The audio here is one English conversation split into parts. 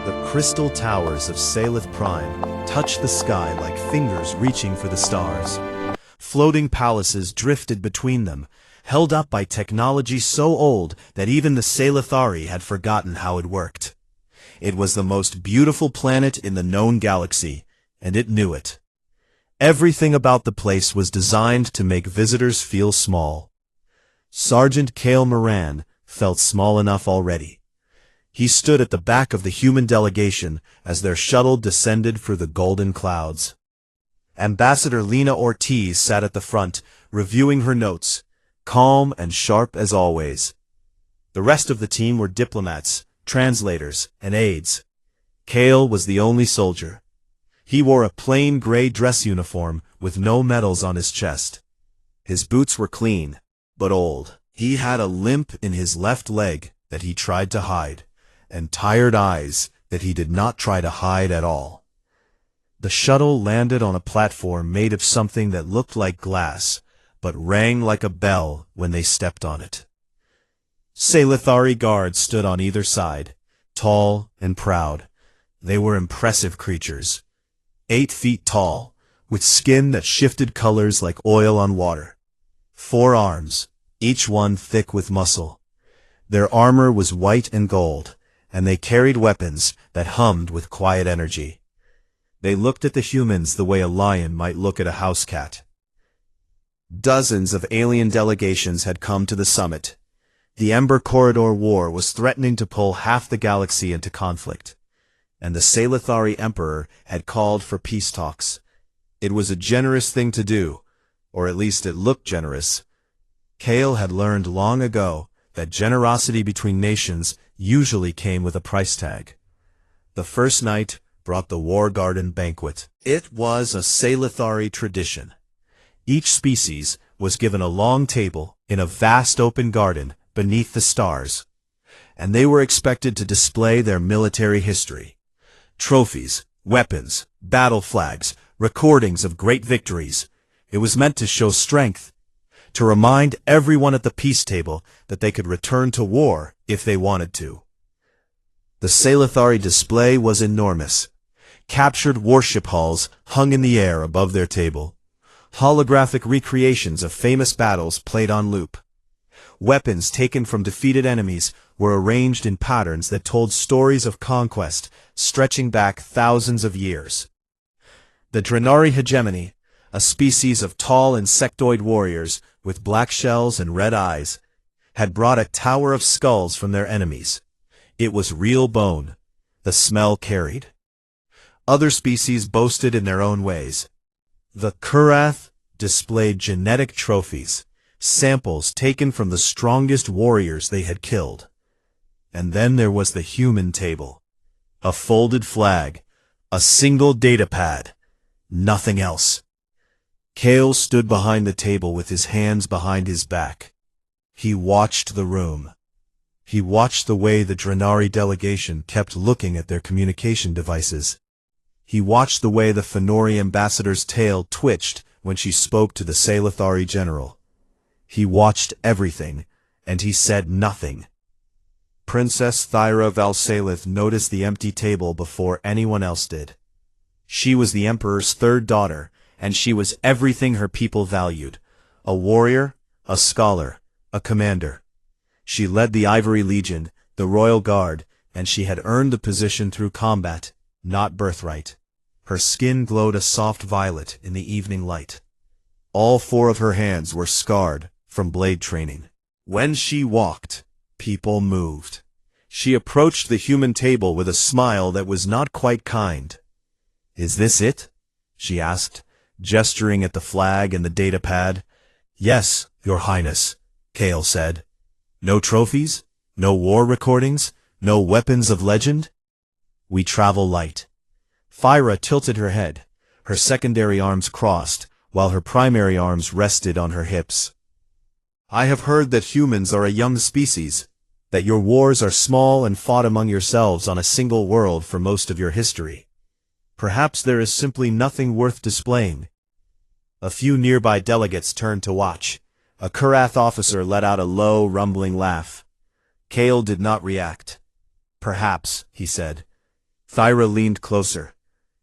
The crystal towers of Salith Prime touched the sky like fingers reaching for the stars. Floating palaces drifted between them, held up by technology so old that even the Salithari had forgotten how it worked. It was the most beautiful planet in the known galaxy, and it knew it. Everything about the place was designed to make visitors feel small. Sergeant Cale Moran felt small enough already. He stood at the back of the human delegation as their shuttle descended through the golden clouds. Ambassador Lena Ortiz sat at the front, reviewing her notes, calm and sharp as always. The rest of the team were diplomats, translators, and aides. Cale was the only soldier. He wore a plain gray dress uniform with no medals on his chest. His boots were clean, but old. He had a limp in his left leg that he tried to hide, and tired eyes that he did not try to hide at all. The shuttle landed on a platform made of something that looked like glass, but rang like a bell when they stepped on it. Salithari guards stood on either side, tall and proud. They were impressive creatures, 8 feet tall, with skin that shifted colors like oil on water. 4 arms, each one thick with muscle. Their armor was white and gold, and they carried weapons that hummed with quiet energy. They looked at the humans the way a lion might look at a house cat. Dozens of alien delegations had come to the summit. The Ember Corridor War was threatening to pull half the galaxy into conflict, and the Salithari Emperor had called for peace talks. It was a generous thing to do, or at least it looked generous. Cale had learned long ago that generosity between nations usually came with a price tag. The first night brought the War Garden banquet. It was a Salithari tradition. Each species was given a long table in a vast open garden beneath the stars, and they were expected to display their military history. Trophies, weapons, battle flags, recordings of great victories. It was meant to show strength, to remind everyone at the peace table that they could return to war if they wanted to. The Salithari display was enormous. Captured warship hulls hung in the air above their table. Holographic recreations of famous battles played on loop. Weapons taken from defeated enemies were arranged in patterns that told stories of conquest stretching back thousands of years. The Drenari hegemony, a species of tall insectoid warriors with black shells and red eyes, had brought a tower of skulls from their enemies. It was real bone. The smell carried. Other species boasted in their own ways. The Kurath displayed genetic trophies, samples taken from the strongest warriors they had killed. And then there was the human table. A folded flag, a single datapad, nothing else. Cale stood behind the table with his hands behind his back. He watched the room. He watched the way the Drenari delegation kept looking at their communication devices. He watched the way the Fenori ambassador's tail twitched when she spoke to the Salithari general. He watched everything, and he said nothing. Princess Thyra Valsalith noticed the empty table before anyone else did. She was the Emperor's 3rd daughter, and she was everything her people valued: a warrior, a scholar, a commander. She led the Ivory Legion, the Royal Guard, and she had earned the position through combat, not birthright. Her skin glowed a soft violet in the evening light. All 4 of her hands were scarred from blade training. When she walked, people moved. She approached the human table with a smile that was not quite kind. "Is this it?" she asked, gesturing at the flag and the datapad. "Yes, Your Highness," Cale said. "No trophies? No war recordings? No weapons of legend?" "We travel light." Thyra tilted her head, her secondary arms crossed, while her primary arms rested on her hips. "I have heard that humans are a young species, that your wars are small and fought among yourselves on a single world for most of your history. Perhaps there is simply nothing worth displaying." A few nearby delegates turned to watch. A Kurath officer let out a low, rumbling laugh. Cale did not react. "Perhaps," he said. Thyra leaned closer.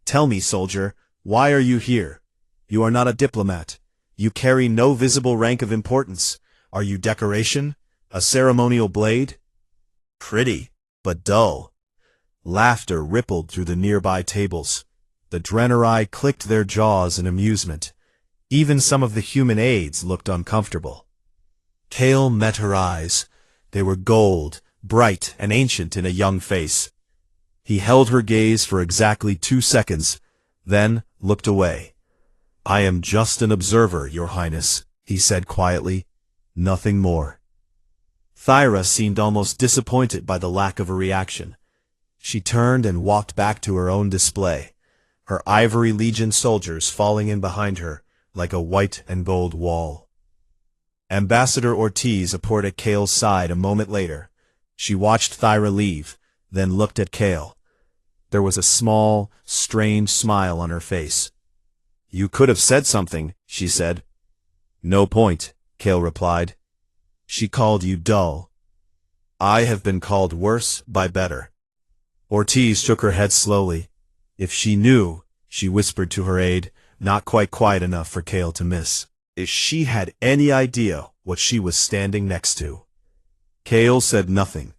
Tell me, soldier, why are you here? You are not a diplomat. You carry no visible rank of importance. Are you decoration? A ceremonial blade? Pretty, but dull. Laughter rippled through the nearby tables. The Drenari clicked their jaws in amusement. Even some of the human aides looked uncomfortable. Kale met her eyes. They were gold, bright, and ancient in a young face. He held her gaze for exactly 2 seconds, then looked away. I am just an observer, Your Highness, he said quietly. Nothing more. Thyra seemed almost disappointed by the lack of a reaction. She turned and walked back to her own display, her Ivory Legion soldiers falling in behind her like a white and gold wall. Ambassador Ortiz appeared at Kale's side a moment later. She watched Thyra leave, then looked at Kale. There was a small, strange smile on her face. You could have said something, she said. No point, Kale replied. She called you dull. I have been called worse by better. Ortiz shook her head slowly. If she knew, she whispered to her aide, not quite quiet enough for Kale to miss. If she had any idea what she was standing next to. Kale said nothing.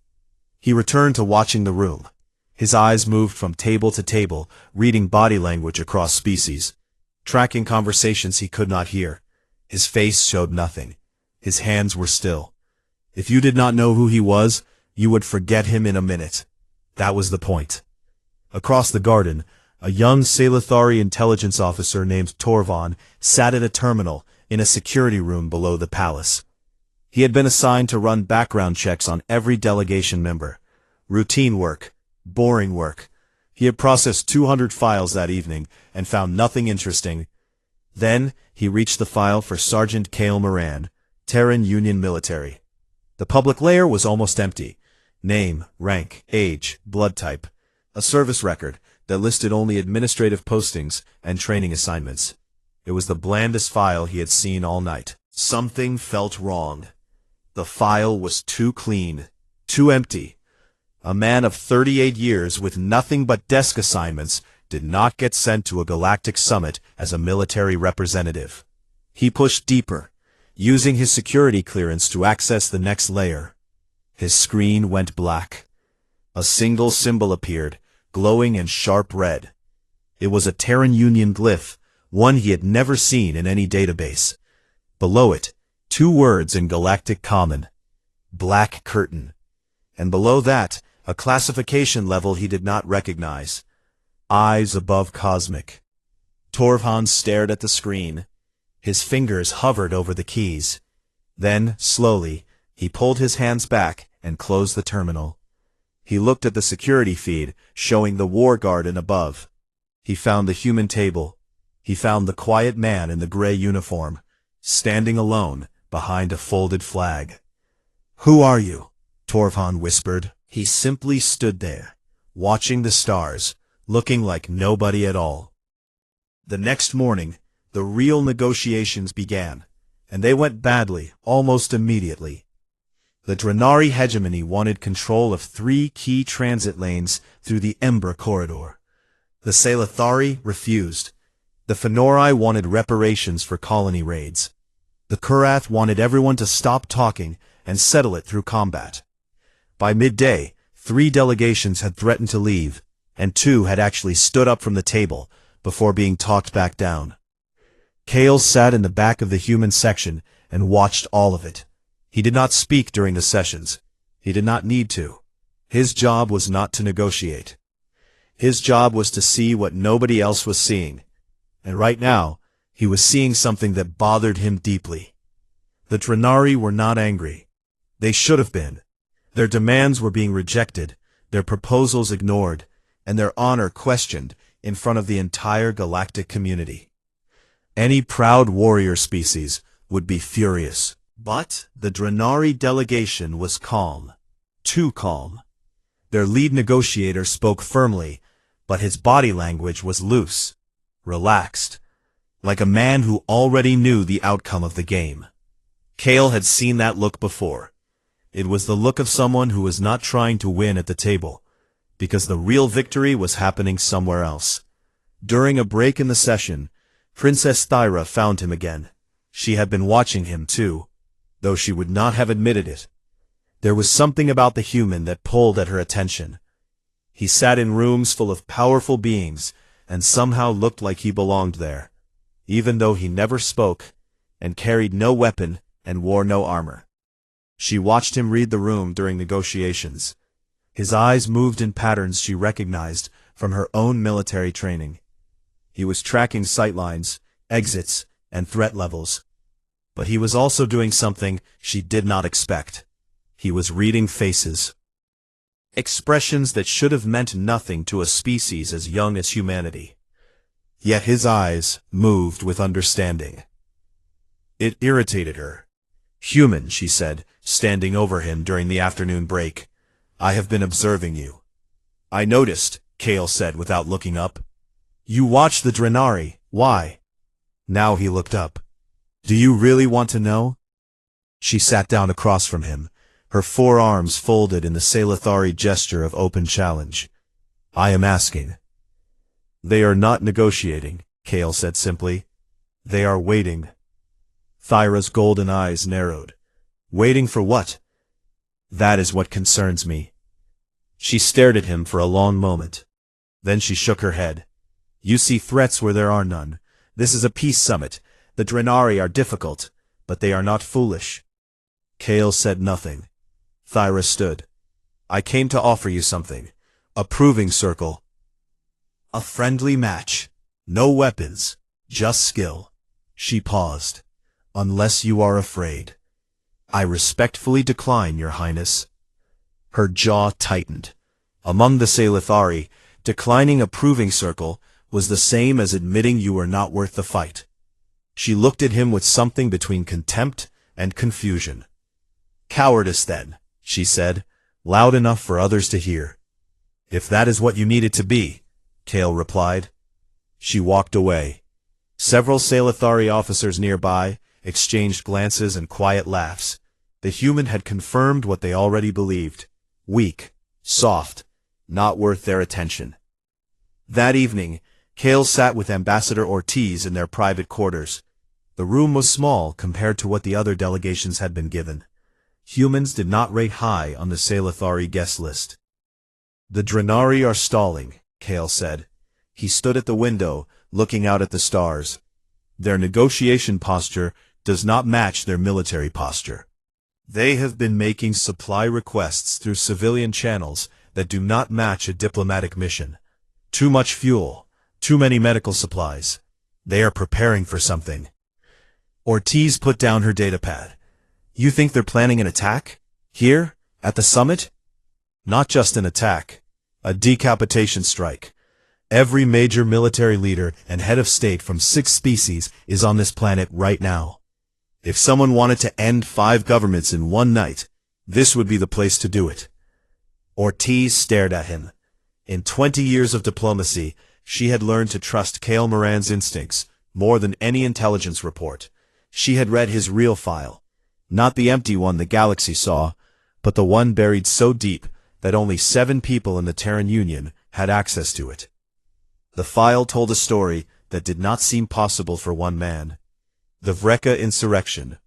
He returned to watching the room. His eyes moved from table to table, reading body language across species, tracking conversations he could not hear. His face showed nothing. His hands were still. If you did not know who he was, you would forget him in a minute. That was the point. Across the garden, a young Salithari intelligence officer named Torvan sat at a terminal in a security room below the palace. He had been assigned to run background checks on every delegation member. Routine work. Boring work. He had processed 200 files that evening and found nothing interesting. Then he reached the file for Sergeant Kale Moran, Terran Union Military. The public layer was almost empty. Name, rank, age, blood type. A service record that listed only administrative postings and training assignments. It was the blandest file he had seen all night. Something felt wrong. The file was too clean, too empty. A man of 38 years with nothing but desk assignments did not get sent to a galactic summit as a military representative. He pushed deeper, using his security clearance to access the next layer. His screen went black. A single symbol appeared, glowing in sharp red. It was a Terran Union glyph, one he had never seen in any database. Below it, 2 words in galactic common. Black curtain. And below that, a classification level he did not recognize. Eyes above cosmic. Torvan stared at the screen. His fingers hovered over the keys. Then, slowly, he pulled his hands back and closed the terminal. He looked at the security feed, showing the war garden above. He found the human table. He found the quiet man in the gray uniform, standing alone behind a folded flag. Who are you? Torvan whispered. He simply stood there, watching the stars, looking like nobody at all. The next morning, the real negotiations began, and they went badly almost immediately. The Drenari hegemony wanted control of 3 key transit lanes through the Ember corridor. The Salithari refused. The Fenori wanted reparations for colony raids. The Kurath wanted everyone to stop talking and settle it through combat. By midday, 3 delegations had threatened to leave, and 2 had actually stood up from the table before being talked back down. Kale sat in the back of the human section and watched all of it. He did not speak during the sessions. He did not need to. His job was not to negotiate. His job was to see what nobody else was seeing. And right now, he was seeing something that bothered him deeply. The Drenari were not angry. They should have been. Their demands were being rejected, their proposals ignored, and their honor questioned in front of the entire galactic community. Any proud warrior species would be furious. But the Drenari delegation was calm. Too calm. Their lead negotiator spoke firmly, but his body language was loose, relaxed, like a man who already knew the outcome of the game. Kale had seen that look before. It was the look of someone who was not trying to win at the table, because the real victory was happening somewhere else. During a break in the session, Princess Thyra found him again. She had been watching him too, though she would not have admitted it. There was something about the human that pulled at her attention. He sat in rooms full of powerful beings, and somehow looked like he belonged there, even though he never spoke, and carried no weapon, and wore no armor. She watched him read the room during negotiations. His eyes moved in patterns she recognized from her own military training. He was tracking sightlines, exits, and threat levels. But he was also doing something she did not expect. He was reading faces. Expressions that should have meant nothing to a species as young as humanity. Yet his eyes moved with understanding. It irritated her. "Human," she said, standing over him during the afternoon break. "I have been observing you." "I noticed," Kale said without looking up. "You watch the Drenari. Why?" Now he looked up. "Do you really want to know?" She sat down across from him, her forearms folded in the Salithari gesture of open challenge. "I am asking." "They are not negotiating," Kale said simply. "They are waiting." Thyra's golden eyes narrowed. "Waiting for what?" "That is what concerns me." She stared at him for a long moment. Then she shook her head. "You see threats where there are none. This is a peace summit. The Drenari are difficult, but they are not foolish." Kale said nothing. Thyra stood. "I came to offer you something. A proving circle. A friendly match. No weapons. Just skill." She paused. "Unless you are afraid." "I respectfully decline, Your Highness." Her jaw tightened. Among the Salithari, declining a proving circle was the same as admitting you were not worth the fight. She looked at him with something between contempt and confusion. "Cowardice, then," she said, loud enough for others to hear. "If that is what you need it to be," Kale replied. She walked away. Several Salithari officers nearby exchanged glances and quiet laughs. The human had confirmed what they already believed. Weak, soft, not worth their attention. That evening, Kale sat with Ambassador Ortiz in their private quarters. The room was small compared to what the other delegations had been given. Humans did not rate high on the Salithari guest list. "The Drenari are stalling," Kale said. He stood at the window, looking out at the stars. "Their negotiation posture does not match their military posture. They have been making supply requests through civilian channels that do not match a diplomatic mission. Too much fuel, too many medical supplies. They are preparing for something." Ortiz put down her datapad. "You think they're planning an attack? Here? At the summit?" "Not just an attack. A decapitation strike. Every major military leader and head of state from 6 species is on this planet right now. If someone wanted to end 5 governments in one night, this would be the place to do it." Ortiz stared at him. In 20 years of diplomacy, she had learned to trust Kale Moran's instincts more than any intelligence report. She had read his real file. Not the empty one the galaxy saw, but the one buried so deep that only 7 people in the Terran Union had access to it. The file told a story that did not seem possible for one man. The Vreka insurrection,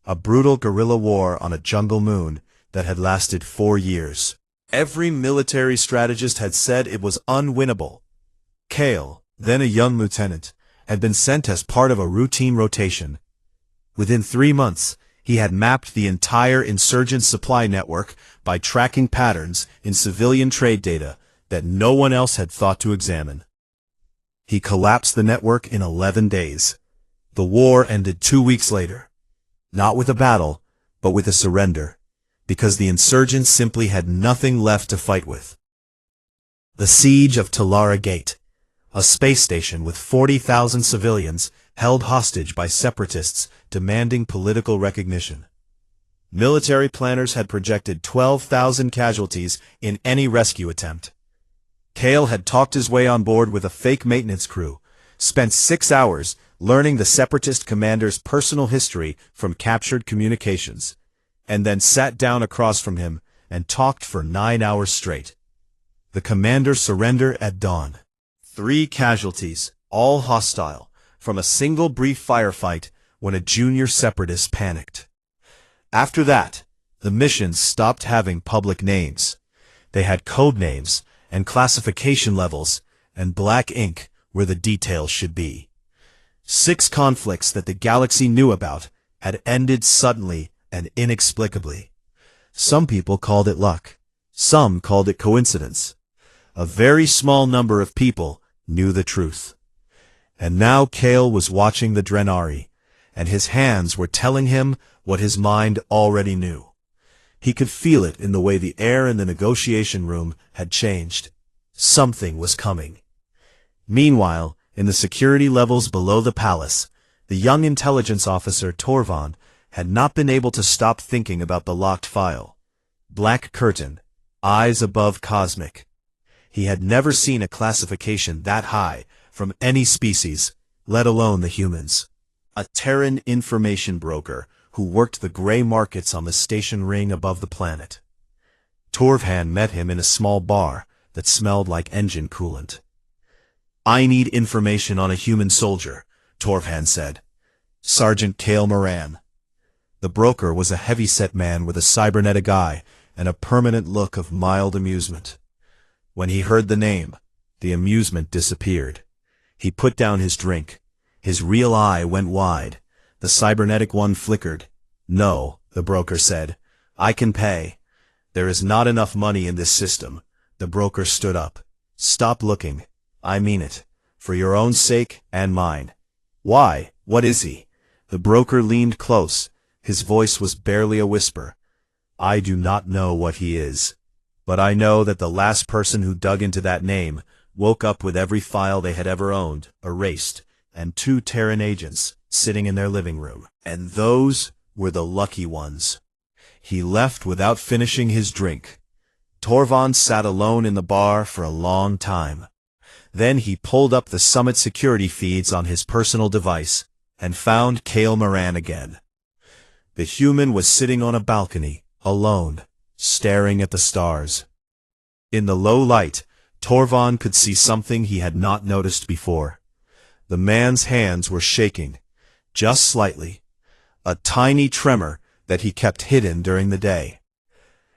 a brutal guerrilla war on a jungle moon that had lasted 4 years. Every military strategist had said it was unwinnable. Kale, then a young lieutenant, had been sent as part of a routine rotation. Within 3 months, he had mapped the entire insurgent supply network by tracking patterns in civilian trade data that no one else had thought to examine. He collapsed the network in 11 days. The war ended 2 weeks later. Not with a battle, but with a surrender, because the insurgents simply had nothing left to fight with. The siege of Talara Gate, a space station with 40,000 civilians held hostage by separatists demanding political recognition. Military planners had projected 12,000 casualties in any rescue attempt. Kale had talked his way on board with a fake maintenance crew, spent 6 hours learning the separatist commander's personal history from captured communications, and then sat down across from him and talked for 9 hours straight. The commander surrendered at dawn. 3 casualties, all hostile, from a single brief firefight when a junior separatist panicked. After that, the missions stopped having public names. They had code names and classification levels and black ink where the details should be. 6 conflicts that the galaxy knew about had ended suddenly and inexplicably. Some people called it luck. Some called it coincidence. A very small number of people knew the truth. And now Kale was watching the Drenari, and his hands were telling him what his mind already knew. He could feel it in the way the air in the negotiation room had changed. Something was coming. Meanwhile, in the security levels below the palace, the young intelligence officer Torvon had not been able to stop thinking about the locked file. Black curtain, eyes above cosmic. He had never seen a classification that high from any species, let alone the humans. A Terran information broker who worked the gray markets on the station ring above the planet. Torvhan met him in a small bar that smelled like engine coolant. "I need information on a human soldier," Torvhan said. "Sergeant Kale Moran." The broker was a heavy-set man with a cybernetic eye and a permanent look of mild amusement. When he heard the name, the amusement disappeared. He put down his drink. His real eye went wide. The cybernetic one flickered. "No," the broker said. "I can pay." "There is not enough money in this system." The broker stood up. "Stop looking. I mean it. For your own sake and mine." "Why? What is he?" The broker leaned close. His voice was barely a whisper. "I do not know what he is. But I know that the last person who dug into that name woke up with every file they had ever owned erased, and 2 Terran agents sitting in their living room. And those were the lucky ones." He left without finishing his drink. Torvon sat alone in the bar for a long time. Then he pulled up the summit security feeds on his personal device and found Kale Moran again. The human was sitting on a balcony, alone, staring at the stars. In the low light, Torvon could see something he had not noticed before. The man's hands were shaking, just slightly, a tiny tremor that he kept hidden during the day.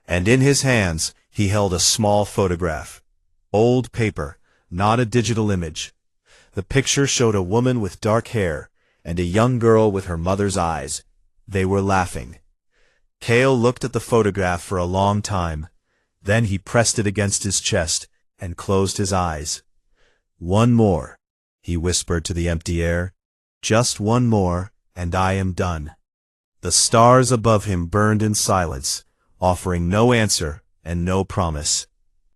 And in his hands he held a small photograph. Old paper, not a digital image. The picture showed a woman with dark hair and a young girl with her mother's eyes. They were laughing. Kale looked at the photograph for a long time. Then he pressed it against his chest and closed his eyes. "One more," he whispered to the empty air. "Just one more, and I am done." The stars above him burned in silence, offering no answer and no promise.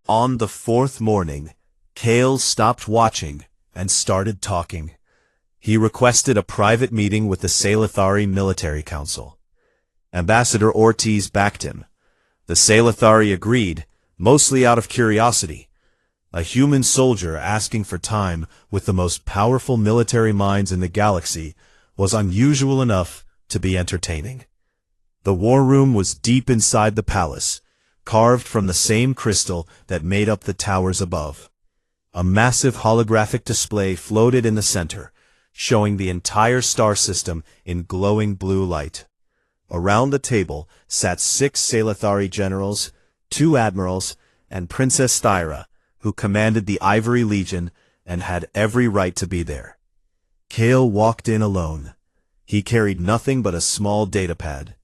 On the 4th morning, Kale stopped watching and started talking. He requested a private meeting with the Salithari Military Council. Ambassador Ortiz backed him. The Salithari agreed, mostly out of curiosity. A human soldier asking for time with the most powerful military minds in the galaxy was unusual enough to be entertaining. The war room was deep inside the palace, carved from the same crystal that made up the towers above. A massive holographic display floated in the center, showing the entire star system in glowing blue light. Around the table sat 6 Salithari generals, 2 admirals, and Princess Thyra, who commanded the Ivory Legion and had every right to be there. Kale walked in alone. He carried nothing but a small datapad.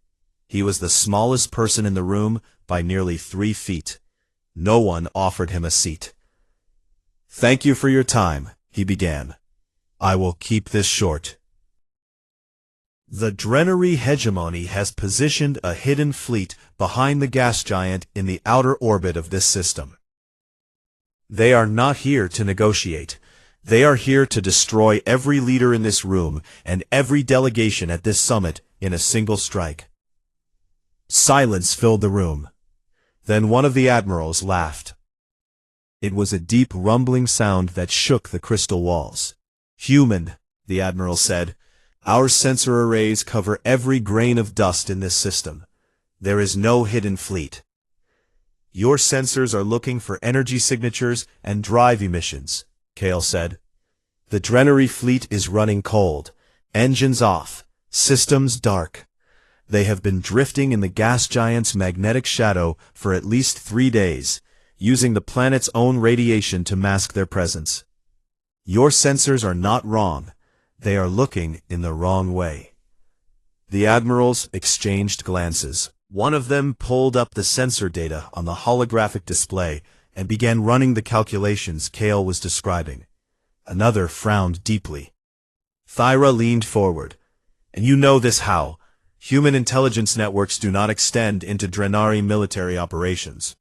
He was the smallest person in the room by nearly 3 feet. No one offered him a seat. "Thank you for your time," he began. "I will keep this short. The Drenari hegemony has positioned a hidden fleet behind the gas giant in the outer orbit of this system. They are not here to negotiate. They are here to destroy every leader in this room and every delegation at this summit in a single strike." Silence filled the room. Then one of the admirals laughed. It was a deep rumbling sound that shook the crystal walls. "Human," the admiral said. "Our sensor arrays cover every grain of dust in this system. There is no hidden fleet." Your sensors are looking for energy signatures and drive emissions, Kale said. The Drennery fleet is running cold. Engines off. Systems dark. They have been drifting in the gas giant's magnetic shadow for at least 3 days, using the planet's own radiation to mask their presence. Your sensors are not wrong. They are looking in the wrong way. The admirals exchanged glances. One of them pulled up the sensor data on the holographic display and began running the calculations Kale was describing. Another frowned deeply. Thyra leaned forward. And you know this how? Human intelligence networks do not extend into Drenari military operations.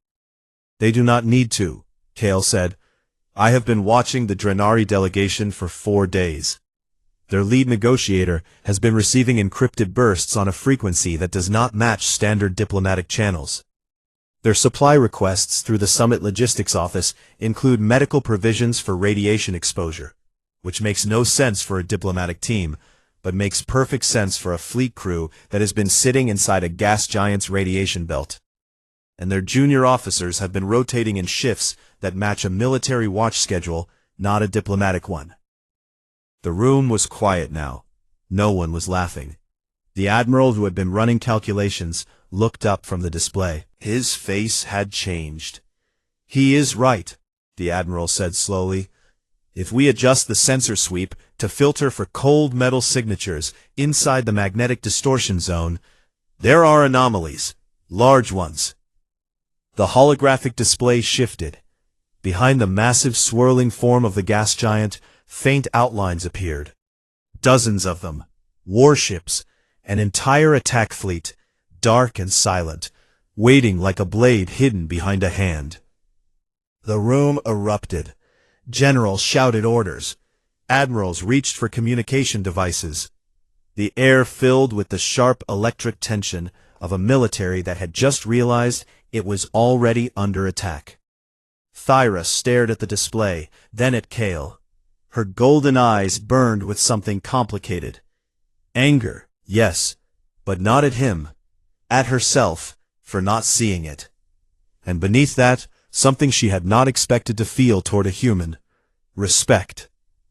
They do not need to, Kale said. I have been watching the Drenari delegation for 4 days. Their lead negotiator has been receiving encrypted bursts on a frequency that does not match standard diplomatic channels. Their supply requests through the Summit Logistics Office include medical provisions for radiation exposure, which makes no sense for a diplomatic team, but makes perfect sense for a fleet crew that has been sitting inside a gas giant's radiation belt. And their junior officers have been rotating in shifts that match a military watch schedule, not a diplomatic one. The room was quiet now. No one was laughing. The admiral who had been running calculations looked up from the display. His face had changed. He is right, the admiral said slowly. If we adjust the sensor sweep to filter for cold metal signatures inside the magnetic distortion zone, there are anomalies, large ones. The holographic display shifted. Behind the massive swirling form of the gas giant, faint outlines appeared. Dozens of them, warships, an entire attack fleet, dark and silent, waiting like a blade hidden behind a hand. The room erupted. Generals shouted orders. Admirals reached for communication devices. The air filled with the sharp electric tension of a military that had just realized it was already under attack. Thyra stared at the display, then at Kale. Her golden eyes burned with something complicated. Anger, yes, but not at him. At herself, for not seeing it. And beneath that, something she had not expected to feel toward a human. Respect.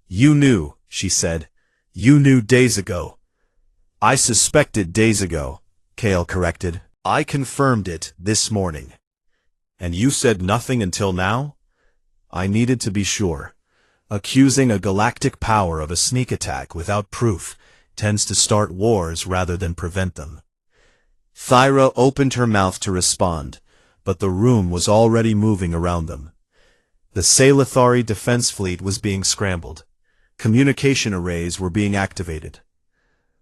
You knew, she said. You knew days ago. I suspected days ago, Kale corrected. I confirmed it this morning. And you said nothing until now? I needed to be sure. Accusing a galactic power of a sneak attack without proof tends to start wars rather than prevent them. Thyra opened her mouth to respond, but the room was already moving around them. The Salithari defense fleet was being scrambled. Communication arrays were being activated.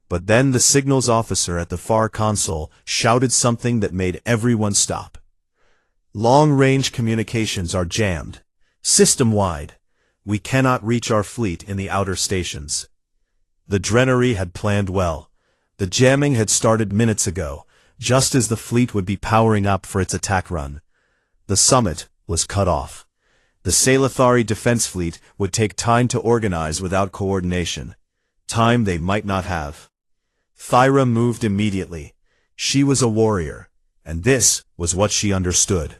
But then the signals officer at the far console shouted something that made everyone stop. Long-range communications are jammed. System-wide. We cannot reach our fleet in the outer stations. The Drennery had planned well. The jamming had started minutes ago, just as the fleet would be powering up for its attack run. The summit was cut off. The Salithari defense fleet would take time to organize without coordination. Time they might not have. Thyra moved immediately. She was a warrior, and this was what she understood.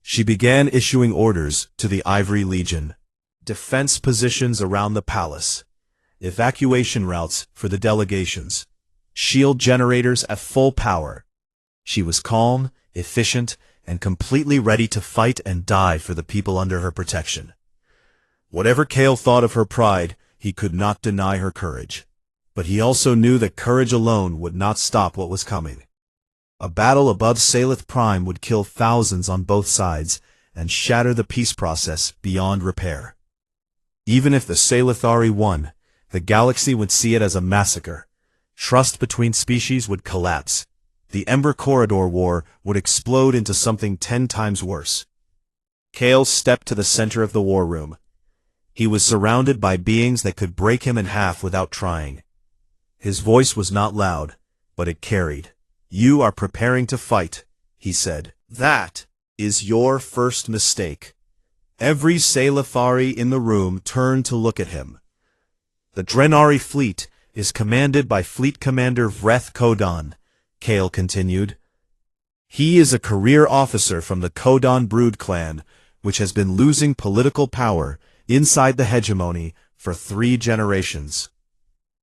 She began issuing orders to the Ivory Legion. Defense positions around the palace. Evacuation routes for the delegations. Shield generators at full power. She was calm, efficient, and completely ready to fight and die for the people under her protection. Whatever Kale thought of her pride, he could not deny her courage. But he also knew that courage alone would not stop what was coming. A battle above Salith Prime would kill thousands on both sides and shatter the peace process beyond repair. Even if the Salithari won, the galaxy would see it as a massacre. Trust between species would collapse. The Ember Corridor War would explode into something 10 times worse. Kale stepped to the center of the war room. He was surrounded by beings that could break him in half without trying. His voice was not loud, but it carried. You are preparing to fight, he said. That is your first mistake. Every Salithari in the room turned to look at him. The Drenari fleet is commanded by Fleet Commander Vreth Kodan, Kale continued. He is a career officer from the Kodon Brood clan, which has been losing political power inside the hegemony for 3 generations.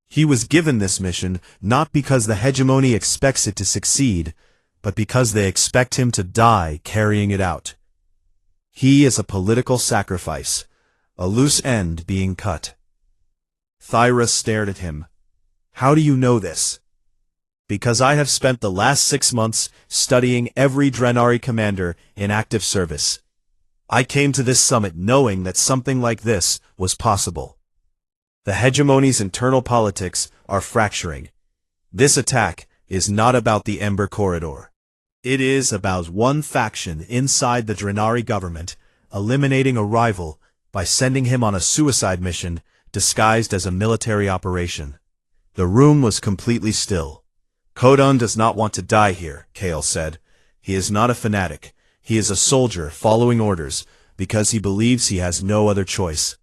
He was given this mission not because the hegemony expects it to succeed, but because they expect him to die carrying it out. He is a political sacrifice, a loose end being cut. Thyra stared at him. How do you know this? Because I have spent the last 6 months studying every Drenari commander in active service. I came to this summit knowing that something like this was possible. The hegemony's internal politics are fracturing. This attack is not about the Ember Corridor. It is about one faction inside the Drenari government eliminating a rival by sending him on a suicide mission disguised as a military operation. The room was completely still. Kodon does not want to die here, Kale said. He is not a fanatic. He is a soldier following orders because he believes he has no other choice.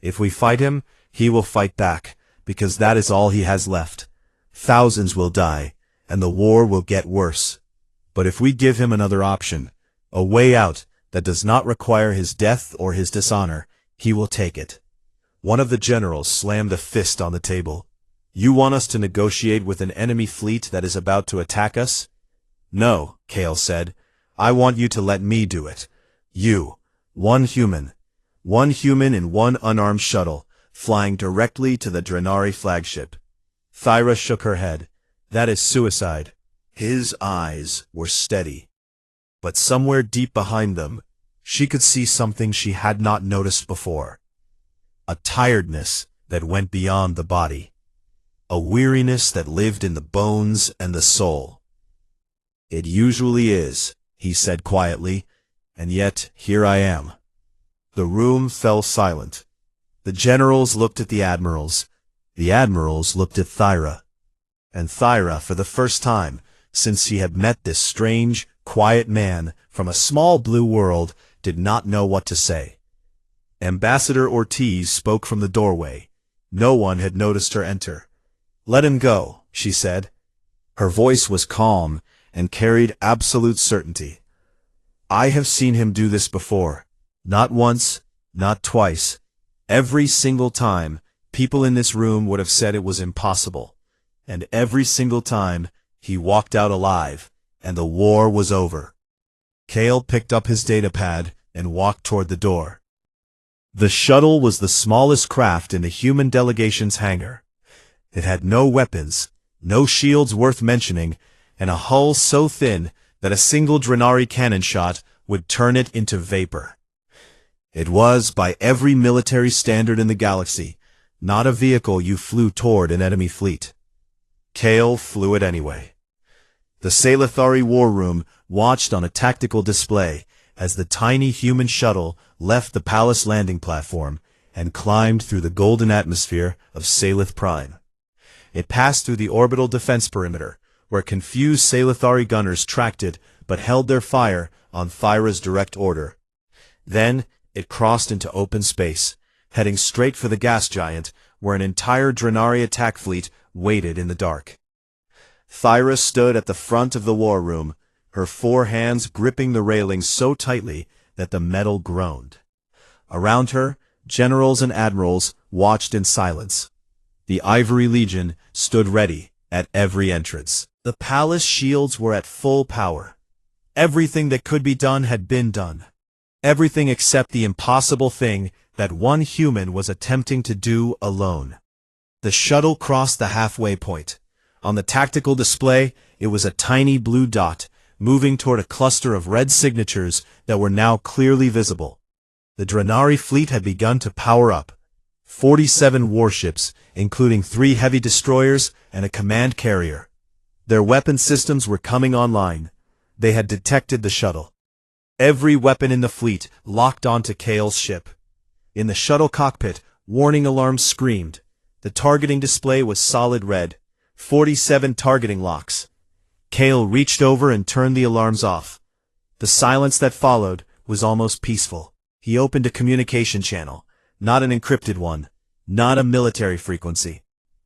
If we fight him, he will fight back, because that is all he has left. Thousands will die, and the war will get worse. But if we give him another option, a way out that does not require his death or his dishonor, he will take it. One of the generals slammed a fist on the table. You want us to negotiate with an enemy fleet that is about to attack us? No, Kale said. I want you to let me do it. You, one human in one unarmed shuttle, flying directly to the Drenari flagship. Thyra shook her head. That is suicide. His eyes were steady. But somewhere deep behind them, she could see something she had not noticed before. A tiredness that went beyond the body. A weariness that lived in the bones and the soul. It usually is, he said quietly, and yet here I am. The room fell silent. The generals looked at the admirals looked at Thyra. And Thyra, for the first time since she had met this strange, quiet man from a small blue world, did not know what to say. Ambassador Ortiz spoke from the doorway. No one had noticed her enter. Let him go, she said. Her voice was calm and carried absolute certainty. I have seen him do this before. Not once, not twice. Every single time, people in this room would have said it was impossible. And every single time, he walked out alive, and the war was over. Kale picked up his datapad and walked toward the door. The shuttle was the smallest craft in the human delegation's hangar. It had no weapons, no shields worth mentioning, and a hull so thin that a single Drenari cannon shot would turn it into vapor. It was, by every military standard in the galaxy, not a vehicle you flew toward an enemy fleet. Kale flew it anyway. The HFY War Room watched on a tactical display as the tiny human shuttle left the palace landing platform and climbed through the golden atmosphere of Salith Prime. It passed through the orbital defense perimeter, where confused HFY gunners tracked it but held their fire on Thyra's direct order. Then it crossed into open space, heading straight for the gas giant, where an entire Drenari attack fleet waited in the dark. Thyra stood at the front of the war room, her 4 hands gripping the railing so tightly that the metal groaned. Around her, generals and admirals watched in silence. The Ivory Legion stood ready at every entrance. The palace shields were at full power. Everything that could be done had been done. Everything except the impossible thing that one human was attempting to do alone. The shuttle crossed the halfway point. On the tactical display, it was a tiny blue dot, moving toward a cluster of red signatures that were now clearly visible. The Drenari fleet had begun to power up. 47 warships, including 3 heavy destroyers and a command carrier. Their weapon systems were coming online. They had detected the shuttle. Every weapon in the fleet locked onto Kale's ship. In the shuttle cockpit, warning alarms screamed. The targeting display was solid red. 47 targeting locks. Kale reached over and turned the alarms off. The silence that followed was almost peaceful. He opened a communication channel, not an encrypted one, not a military frequency.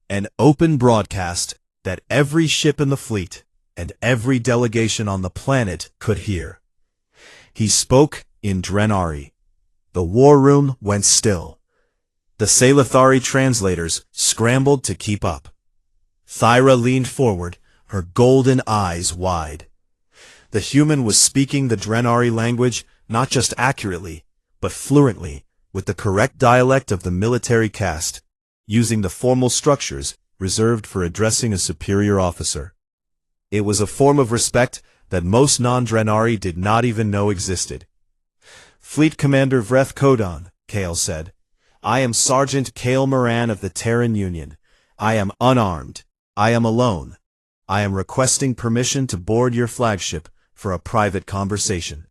An open broadcast that every ship in the fleet, and every delegation on the planet could hear. He spoke in Drenari. The war room went still. The Salithari translators scrambled to keep up. Thyra leaned forward, her golden eyes wide. The human was speaking the Drenari language not just accurately, but fluently, with the correct dialect of the military caste, using the formal structures reserved for addressing a superior officer. It was a form of respect that most non-Drenari did not even know existed. "Fleet Commander Vreth Kodan," Kale said. "I am Sergeant Kale Moran of the Terran Union. I am unarmed. I am alone. I am requesting permission to board your flagship for a private conversation."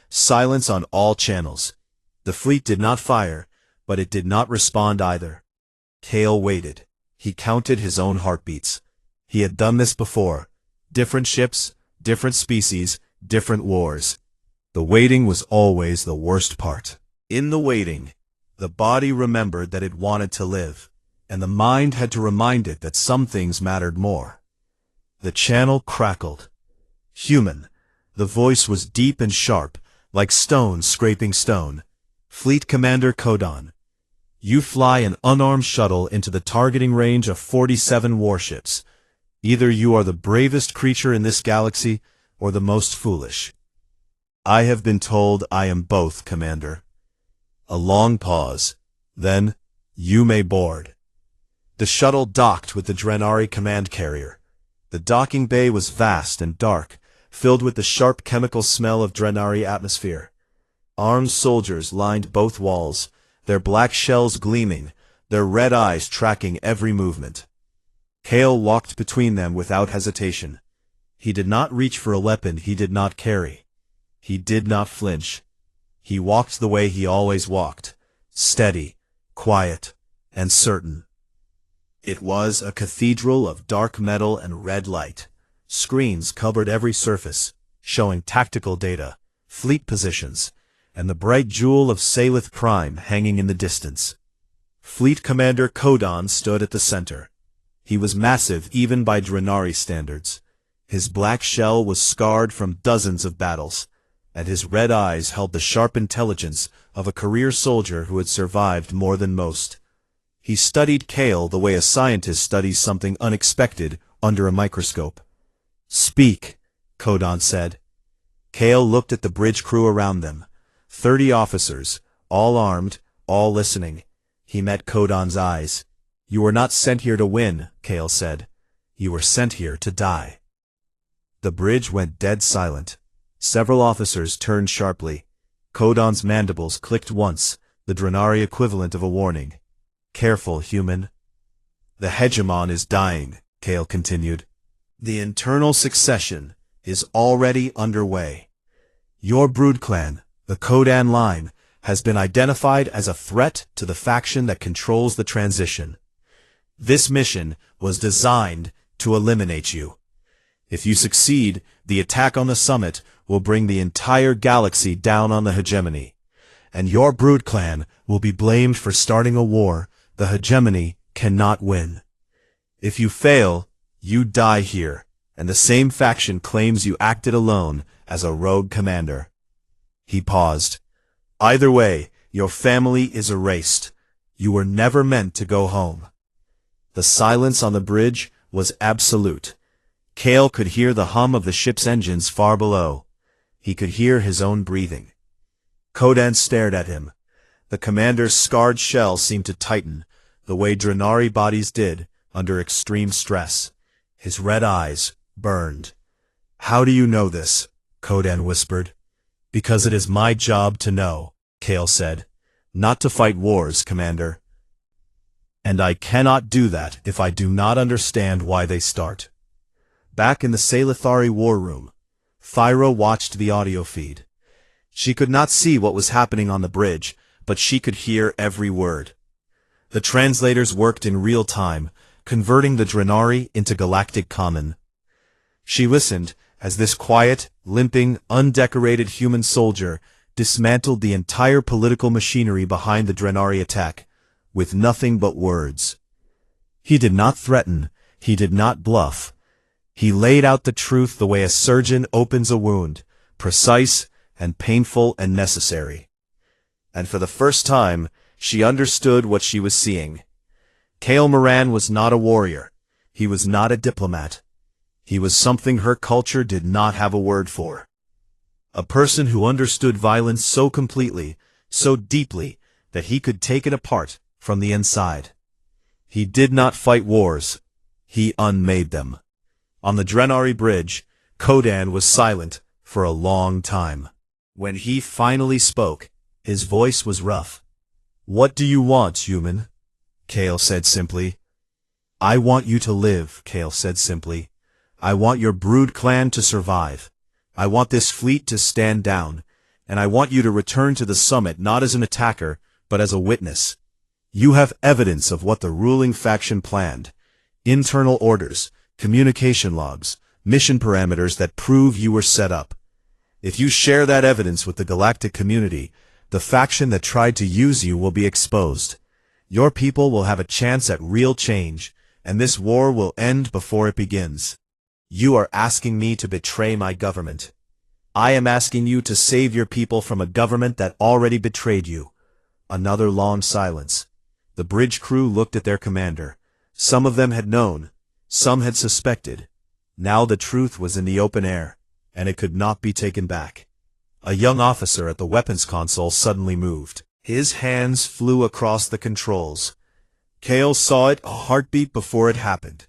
Silence on all channels. The fleet did not fire, but it did not respond either. Kale waited. He counted his own heartbeats. He had done this before. Different ships, different species, different wars. The waiting was always the worst part. In the waiting, the body remembered that it wanted to live, and the mind had to remind it that some things mattered more. The channel crackled. "Human." The voice was deep and sharp, like stone scraping stone. "Fleet Commander Kodan, you fly an unarmed shuttle into the targeting range of 47 warships. Either you are the bravest creature in this galaxy, or the most foolish." "I have been told I am both, Commander." A long pause. Then, "You may board." The shuttle docked with the Drenari command carrier. The docking bay was vast and dark, filled with the sharp chemical smell of Drenari atmosphere. Armed soldiers lined both walls, their black shells gleaming, their red eyes tracking every movement. Kale walked between them without hesitation. He did not reach for a weapon he did not carry. He did not flinch. He walked the way he always walked, steady, quiet, and certain. It was a cathedral of dark metal and red light. Screens covered every surface, showing tactical data, fleet positions, and the bright jewel of Salith Prime hanging in the distance. Fleet Commander Kodan stood at the center. He was massive even by Drenari standards. His black shell was scarred from dozens of battles, and his red eyes held the sharp intelligence of a career soldier who had survived more than most. He studied Kale the way a scientist studies something unexpected under a microscope. "Speak," Kodan said. Kale looked at the bridge crew around them. 30 officers, all armed, all listening. He met Kodan's eyes. "You were not sent here to win," Kale said. "You were sent here to die." The bridge went dead silent. Several officers turned sharply. Kodan's mandibles clicked once, the Drenari equivalent of a warning. "Careful, human." "The hegemon is dying," Kale continued. "The internal succession is already underway. Your brood clan, the Kodan line, has been identified as a threat to the faction that controls the transition. This mission was designed to eliminate you. If you succeed, the attack on the summit will bring the entire galaxy down on the hegemony, and your brood clan will be blamed for starting a war the hegemony cannot win. If you fail, you die here, and the same faction claims you acted alone as a rogue commander." He paused. "Either way, your family is erased. You were never meant to go home." The silence on the bridge was absolute. Kale could hear the hum of the ship's engines far below. He could hear his own breathing. Kodan stared at him. The commander's scarred shell seemed to tighten, the way Drenari bodies did, under extreme stress. His red eyes burned. "How do you know this?" Kodan whispered. "Because it is my job to know," Kale said. "Not to fight wars, Commander. And I cannot do that if I do not understand why they start." Back in the Salithari war room, Thyra watched the audio feed. She could not see what was happening on the bridge, but she could hear every word. The translators worked in real time, converting the Drenari into Galactic Common. She listened as this quiet, limping, undecorated human soldier dismantled the entire political machinery behind the Drenari attack, with nothing but words. He did not threaten, he did not bluff. He laid out the truth the way a surgeon opens a wound, precise and painful and necessary. And for the first time, she understood what she was seeing. Kale Moran was not a warrior. He was not a diplomat. He was something her culture did not have a word for. A person who understood violence so completely, so deeply, that he could take it apart from the inside. He did not fight wars. He unmade them. On the Drenari Bridge, Kodan was silent for a long time. When he finally spoke, his voice was rough. "What do you want, human?" Kale said simply. "I want you to live," Kale said simply. "I want your brood clan to survive. I want this fleet to stand down, and I want you to return to the summit not as an attacker, but as a witness. You have evidence of what the ruling faction planned. Internal orders, communication logs, mission parameters that prove you were set up. If you share that evidence with the galactic community, the faction that tried to use you will be exposed. Your people will have a chance at real change, and this war will end before it begins. You are asking me to betray my government. I am asking you to save your people from a government that already betrayed you." Another long silence. The bridge crew looked at their commander. Some of them had known. Some had suspected. Now the truth was in the open air, and it could not be taken back. A young officer at the weapons console suddenly moved. His hands flew across the controls. Kale saw it a heartbeat before it happened.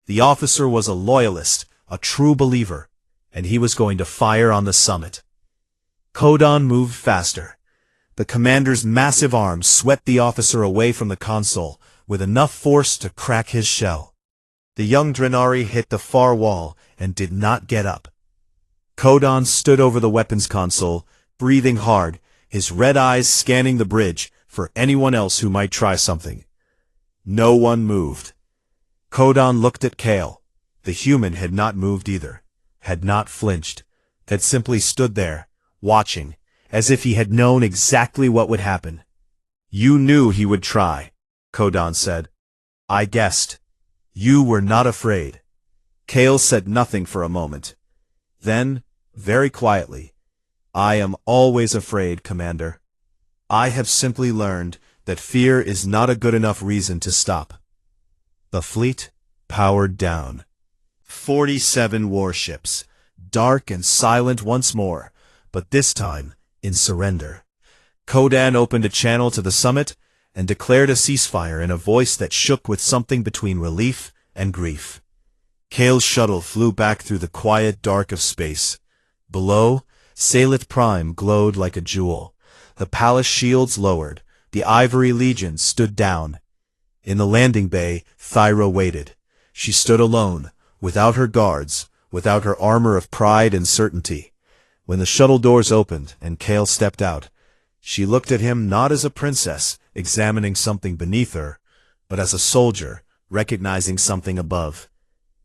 The officer was a loyalist, a true believer, and he was going to fire on the summit. Kodan moved faster. The commander's massive arms swept the officer away from the console, with enough force to crack his shell. The young Drenari hit the far wall and did not get up. Kodan stood over the weapons console, breathing hard, his red eyes scanning the bridge for anyone else who might try something. No one moved. Kodan looked at Kale. The human had not moved either, had not flinched, had simply stood there, watching, as if he had known exactly what would happen. "You knew he would try," Kodan said. "I guessed. You were not afraid." Kale said nothing for a moment. Then, very quietly, "I am always afraid, Commander. I have simply learned that fear is not a good enough reason to stop." The fleet powered down. 47 warships, dark and silent once more, but this time in surrender. Kodan opened a channel to the summit and declared a ceasefire in a voice that shook with something between relief and grief. Kale's shuttle flew back through the quiet dark of space. Below, Salith Prime glowed like a jewel. The palace shields lowered. The Ivory Legion stood down. In the landing bay, Thyra waited. She stood alone, without her guards, without her armor of pride and certainty. When the shuttle doors opened and Kale stepped out, she looked at him not as a princess, examining something beneath her, but as a soldier, recognizing something above.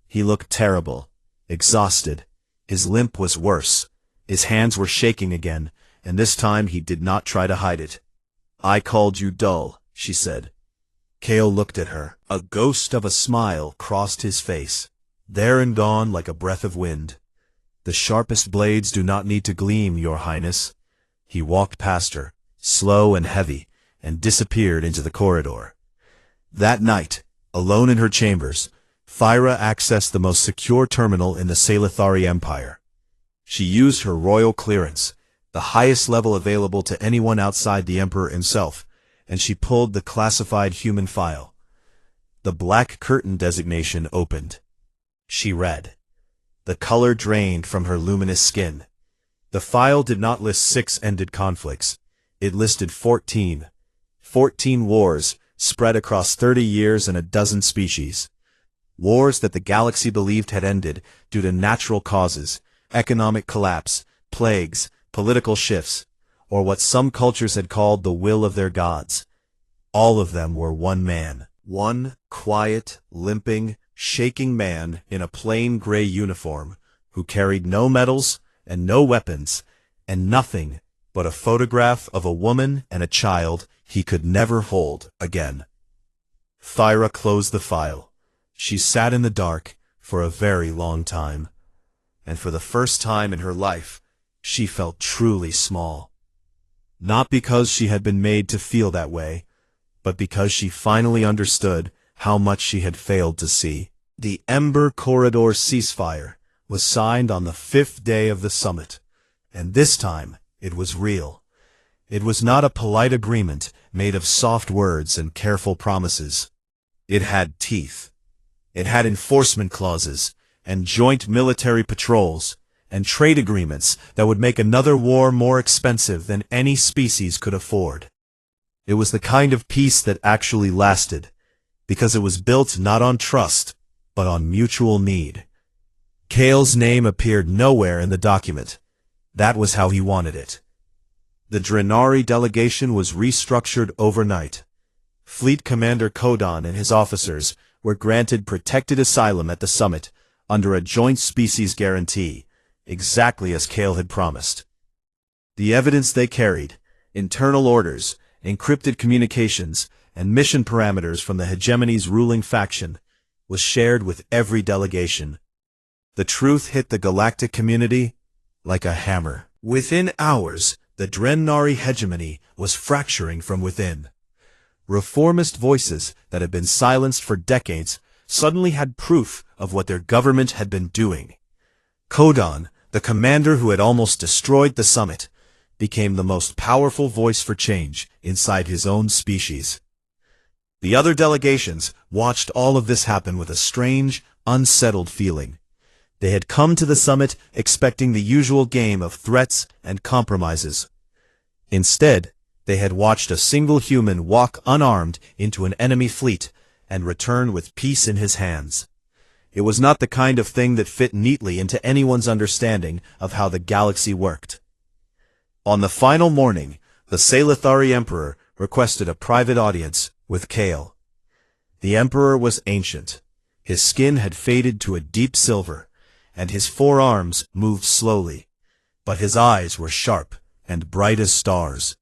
He looked terrible, exhausted. His limp was worse. His hands were shaking again, and this time he did not try to hide it. "I called you dull," she said. Kale looked at her. A ghost of a smile crossed his face, there and gone like a breath of wind. "The sharpest blades do not need to gleam, Your Highness." He walked past her, slow and heavy, and disappeared into the corridor. That night, alone in her chambers, Thyra accessed the most secure terminal in the Salithari Empire. She used her royal clearance, the highest level available to anyone outside the Emperor himself, and she pulled the classified human file. The black curtain designation opened. She read. The color drained from her luminous skin. The file did not list 6 ended conflicts. It listed 14. 14 wars spread across 30 years and a dozen species. Wars that the galaxy believed had ended due to natural causes, economic collapse, plagues, political shifts, or what some cultures had called the will of their gods. All of them were one man. One quiet, limping, shaking man in a plain gray uniform, who carried no medals and no weapons, and nothing but a photograph of a woman and a child he could never hold again. Thyra closed the file. She sat in the dark, for a very long time. And for the first time in her life, she felt truly small. Not because she had been made to feel that way, but because she finally understood how much she had failed to see. The Ember Corridor ceasefire was signed on the 5th day of the summit, and this time it was real. It was not a polite agreement made of soft words and careful promises. It had teeth. It had enforcement clauses, and joint military patrols, and trade agreements that would make another war more expensive than any species could afford. It was the kind of peace that actually lasted, because it was built not on trust, but on mutual need. Kale's name appeared nowhere in the document. That was how he wanted it. The Drenari delegation was restructured overnight. Fleet Commander Kodan and his officers were granted protected asylum at the summit under a joint species guarantee, exactly as Kale had promised. The evidence they carried, internal orders, encrypted communications, and mission parameters from the hegemony's ruling faction, was shared with every delegation. The truth hit the galactic community like a hammer. Within hours, the Drenari hegemony was fracturing from within. Reformist voices that had been silenced for decades suddenly had proof of what their government had been doing. Kodan, the commander who had almost destroyed the summit, became the most powerful voice for change inside his own species. The other delegations watched all of this happen with a strange, unsettled feeling. They had come to the summit expecting the usual game of threats and compromises. Instead, they had watched a single human walk unarmed into an enemy fleet and return with peace in his hands. It was not the kind of thing that fit neatly into anyone's understanding of how the galaxy worked. On the final morning, the Salithari Emperor requested a private audience with Kale. The Emperor was ancient. His skin had faded to a deep silver, and his forearms moved slowly, but his eyes were sharp and bright as stars.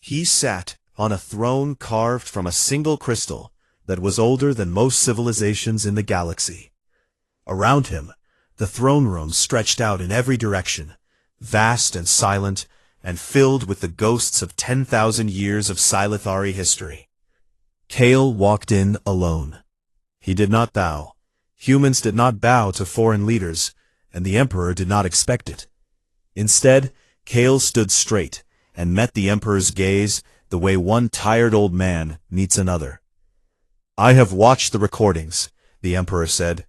He sat on a throne carved from a single crystal that was older than most civilizations in the galaxy. Around him, the throne room stretched out in every direction, vast and silent, and filled with the ghosts of 10,000 years of Silithari history. Kale walked in alone. He did not bow. Humans did not bow to foreign leaders, and the Emperor did not expect it. Instead, Kale stood straight and met the Emperor's gaze the way one tired old man meets another. "I have watched the recordings," the Emperor said.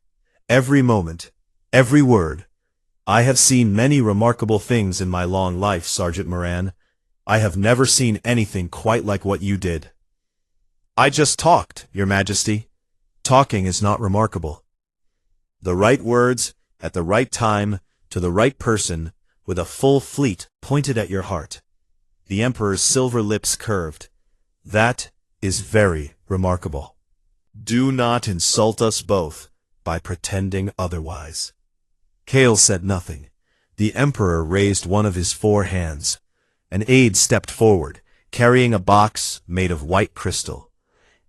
"Every moment, every word. I have seen many remarkable things in my long life, Sergeant Moran. I have never seen anything quite like what you did." "I just talked, Your Majesty. Talking is not remarkable." The right words, at the right time, to the right person, with a full fleet pointed at your heart. The Emperor's silver lips curved. "That is very remarkable. Do not insult us both by pretending otherwise." Kale said nothing. The Emperor raised one of his 4 hands. An aide stepped forward, carrying a box made of white crystal.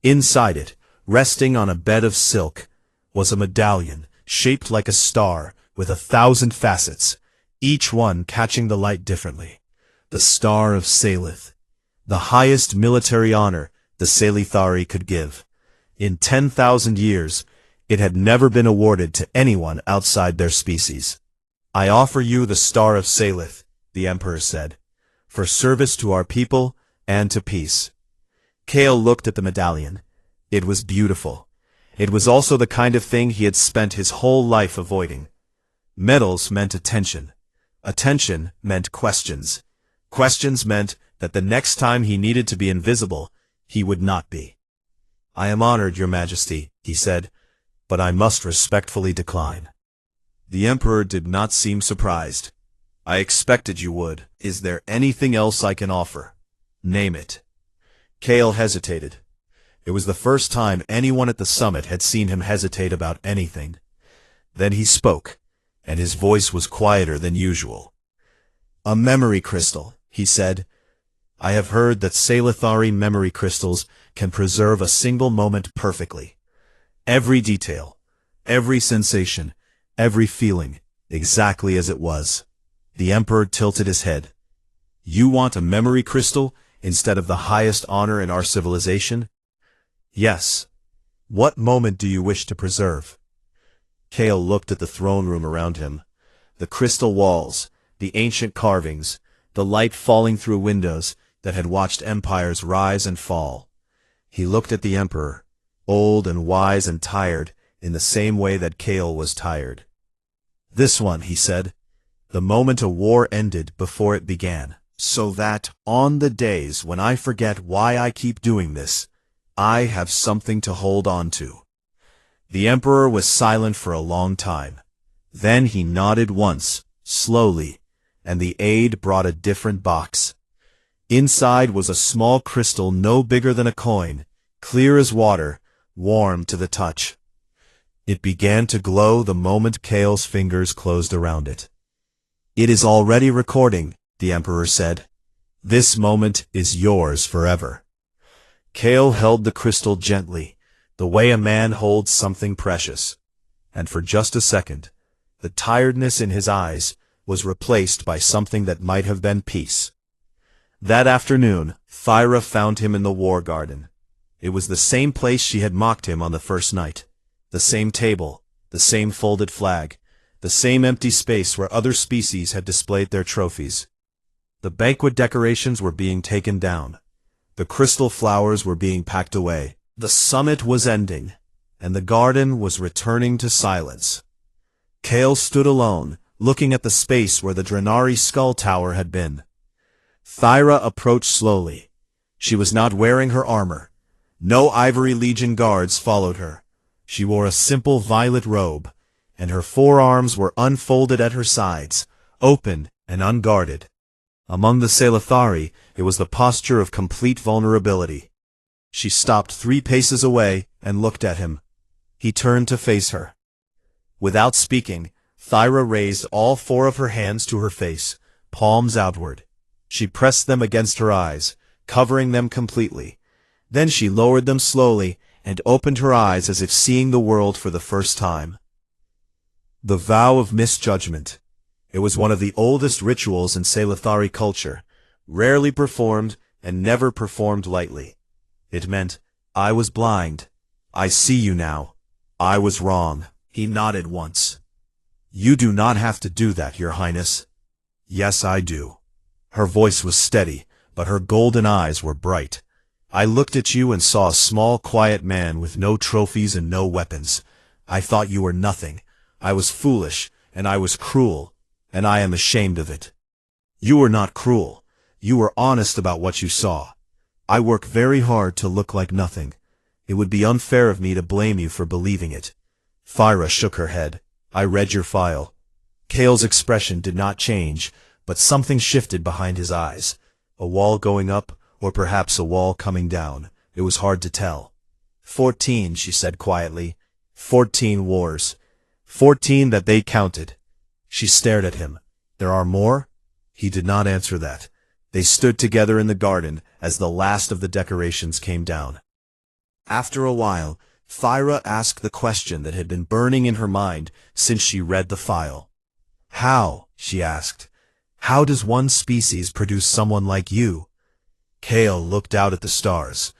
Inside it, resting on a bed of silk, was a medallion shaped like a star with 1,000 facets, each one catching the light differently. The Star of Salith, the highest military honor the Salithari could give. In 10,000 years, it had never been awarded to anyone outside their species. "I offer you the Star of Salith," the Emperor said, "for service to our people and to peace." Kale looked at the medallion. It was beautiful. It was also the kind of thing he had spent his whole life avoiding. Medals meant attention. Attention meant questions. Questions meant that the next time he needed to be invisible, he would not be. "I am honored, Your Majesty," he said, "but I must respectfully decline." The Emperor did not seem surprised. "I expected you would. Is there anything else I can offer? Name it." Kale hesitated. It was the first time anyone at the summit had seen him hesitate about anything. Then he spoke, and his voice was quieter than usual. "A memory crystal," he said. "I have heard that Salithari memory crystals can preserve a single moment perfectly. Every detail, Every sensation, every feeling, exactly as it was. The Emperor tilted his head. You want a memory crystal instead of the highest honor in our civilization? Yes. What moment do you wish to preserve? Kale looked at the throne room around him. The crystal walls, the ancient carvings, the light falling through windows that had watched empires rise and fall. He looked at the Emperor, old and wise and tired, in the same way that Kale was tired. This one, he said, the moment a war ended before it began, so that, on the days when I forget why I keep doing this, I have something to hold on to. The Emperor was silent for a long time. Then he nodded once, slowly, and the aide brought a different box. Inside was a small crystal no bigger than a coin, clear as water, warm to the touch. It began to glow the moment Kale's fingers closed around it. It is already recording, the Emperor said. This moment is yours forever. Kale held the crystal gently, the way a man holds something precious. And for just a second, the tiredness in his eyes was replaced by something that might have been peace. That afternoon, Thyra found him in the war garden. It was the same place she had mocked him on the first night. The same table, the same folded flag, the same empty space where other species had displayed their trophies. The banquet decorations were being taken down. The crystal flowers were being packed away. The summit was ending, and the garden was returning to silence. Kale stood alone, looking at the space where the Drenari skull tower had been. Thyra approached slowly. She was not wearing her armor. No Ivory Legion guards followed her. She wore a simple violet robe, and her forearms were unfolded at her sides, open and unguarded. Among the Salithari, it was the posture of complete vulnerability. She stopped 3 paces away and looked at him. He turned to face her. Without speaking, Thyra raised all 4 of her hands to her face, palms outward. She pressed them against her eyes, covering them completely. Then she lowered them slowly and opened her eyes as if seeing the world for the first time. The vow of misjudgment. It was one of the oldest rituals in Salithari culture, rarely performed and never performed lightly. It meant, I was blind. I see you now. I was wrong. He nodded once. You do not have to do that, Your Highness. Yes, I do. Her voice was steady, but her golden eyes were bright. I looked at you and saw a small, quiet man with no trophies and no weapons. I thought you were nothing. I was foolish, and I was cruel, and I am ashamed of it. You were not cruel. You were honest about what you saw. I work very hard to look like nothing. It would be unfair of me to blame you for believing it. Thyra shook her head. I read your file. Kale's expression did not change, but something shifted behind his eyes. A wall going up, or perhaps a wall coming down. It was hard to tell. 14, she said quietly. 14 wars. 14 that they counted. She stared at him. There are more? He did not answer that. They stood together in the garden as the last of the decorations came down. After a while, Thyra asked the question that had been burning in her mind since she read the file. How, she asked, how does one species produce someone like you? Kale looked out at the stars.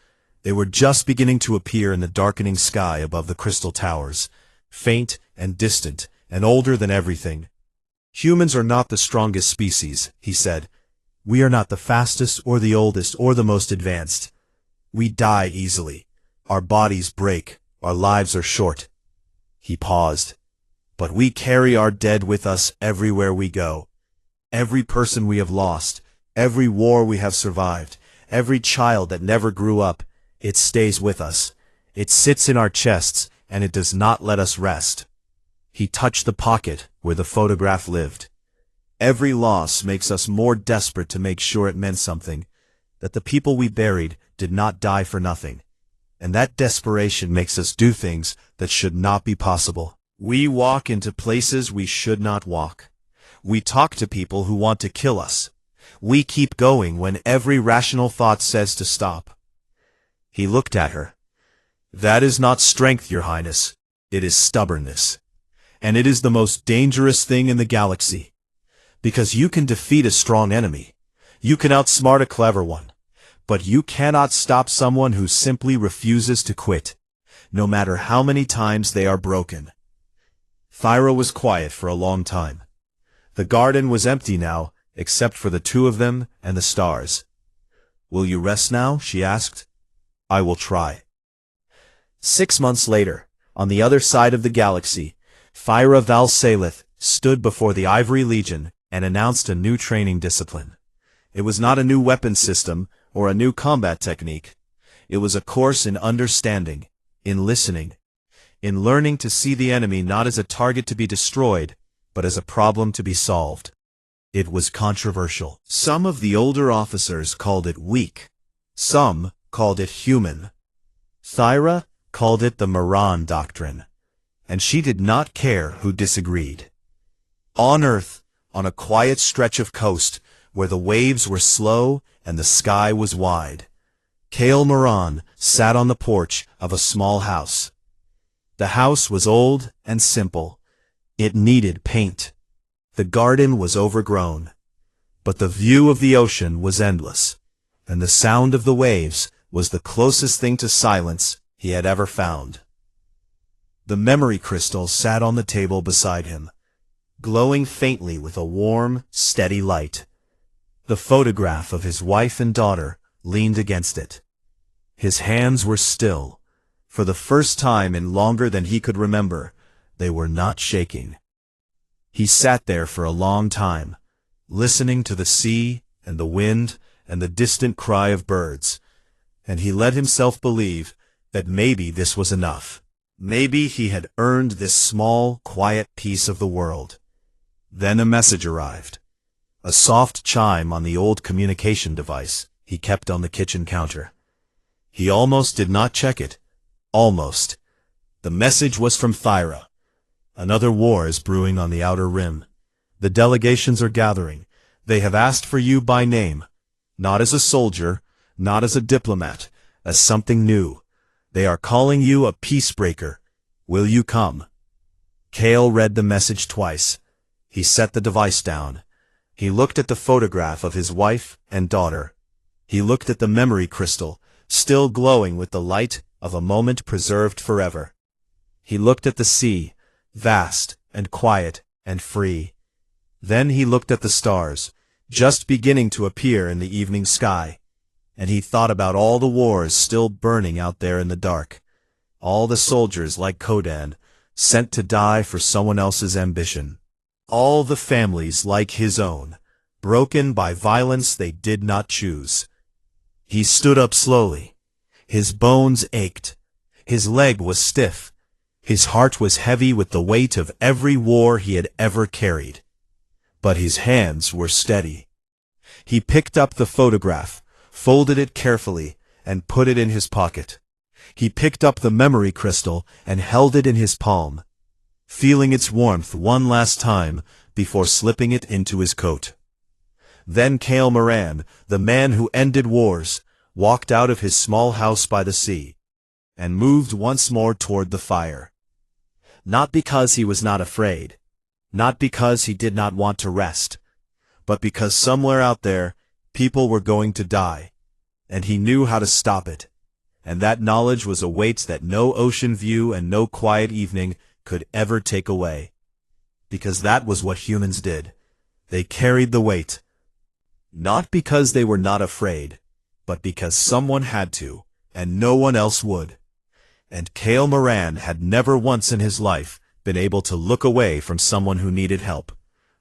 They were just beginning to appear in the darkening sky above the crystal towers, faint and distant and older than everything. Humans are not the strongest species, he said. We are not the fastest or the oldest or the most advanced. We die easily. Our bodies break. Our lives are short. He paused. But we carry our dead with us everywhere we go. Every person we have lost, every war we have survived, every child that never grew up, it stays with us. It sits in our chests, and it does not let us rest. He touched the pocket where the photograph lived. Every loss makes us more desperate to make sure it meant something, that the people we buried did not die for nothing. And that desperation makes us do things that should not be possible. We walk into places we should not walk. We talk to people who want to kill us. We keep going when every rational thought says to stop. He looked at her. That is not strength, Your Highness. It is stubbornness. And it is the most dangerous thing in the galaxy. Because you can defeat a strong enemy. You can outsmart a clever one. But you cannot stop someone who simply refuses to quit, no matter how many times they are broken. Thyra was quiet for a long time. The garden was empty now, except for the two of them and the stars. "Will you rest now?" she asked. "I will try." 6 months later, on the other side of the galaxy, Thyra Valsalith stood before the Ivory Legion and announced a new training discipline. It was not a new weapon system or a new combat technique. It was a course in understanding, in listening, in learning to see the enemy not as a target to be destroyed, but as a problem to be solved. It was controversial. Some of the older officers called it weak. Some called it human. Thyra called it the Moran Doctrine, and she did not care who disagreed. On Earth, on a quiet stretch of coast, where the waves were slow and the sky was wide, Kale Moran sat on the porch of a small house. The house was old and simple. It needed paint. The garden was overgrown. But the view of the ocean was endless, and the sound of the waves was the closest thing to silence he had ever found. The memory crystal sat on the table beside him, glowing faintly with a warm, steady light. The photograph of his wife and daughter leaned against it. His hands were still. For the first time in longer than he could remember, they were not shaking. He sat there for a long time, listening to the sea and the wind and the distant cry of birds, and he let himself believe that maybe this was enough. Maybe he had earned this small, quiet piece of the world. Then a message arrived. A soft chime on the old communication device he kept on the kitchen counter. He almost did not check it. Almost. The message was from Thyra. "Another war is brewing on the outer rim. The delegations are gathering. They have asked for you by name. Not as a soldier, not as a diplomat, as something new. They are calling you a peacebreaker. Will you come?" Kale read the message twice. He set the device down. He looked at the photograph of his wife and daughter. He looked at the memory crystal, still glowing with the light of a moment preserved forever. He looked at the sea, vast and quiet and free. Then he looked at the stars, just beginning to appear in the evening sky, and he thought about all the wars still burning out there in the dark, all the soldiers like Kodan, sent to die for someone else's ambition, all the families like his own, broken by violence they did not choose. He stood up slowly. His bones ached. His leg was stiff. His heart was heavy with the weight of every war he had ever carried. But his hands were steady. He picked up the photograph, folded it carefully, and put it in his pocket. He picked up the memory crystal and held it in his palm, feeling its warmth one last time before slipping it into his coat. Then Kale Moran, the man who ended wars, walked out of his small house by the sea, and moved once more toward the fire. Not because he was not afraid, not because he did not want to rest, but because somewhere out there, people were going to die, and he knew how to stop it, and that knowledge was a weight that no ocean view and no quiet evening could ever take away. Because that was what humans did. They carried the weight. Not because they were not afraid, but because someone had to, and no one else would. And Kale Moran had never once in his life been able to look away from someone who needed help.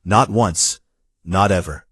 Not once, not ever.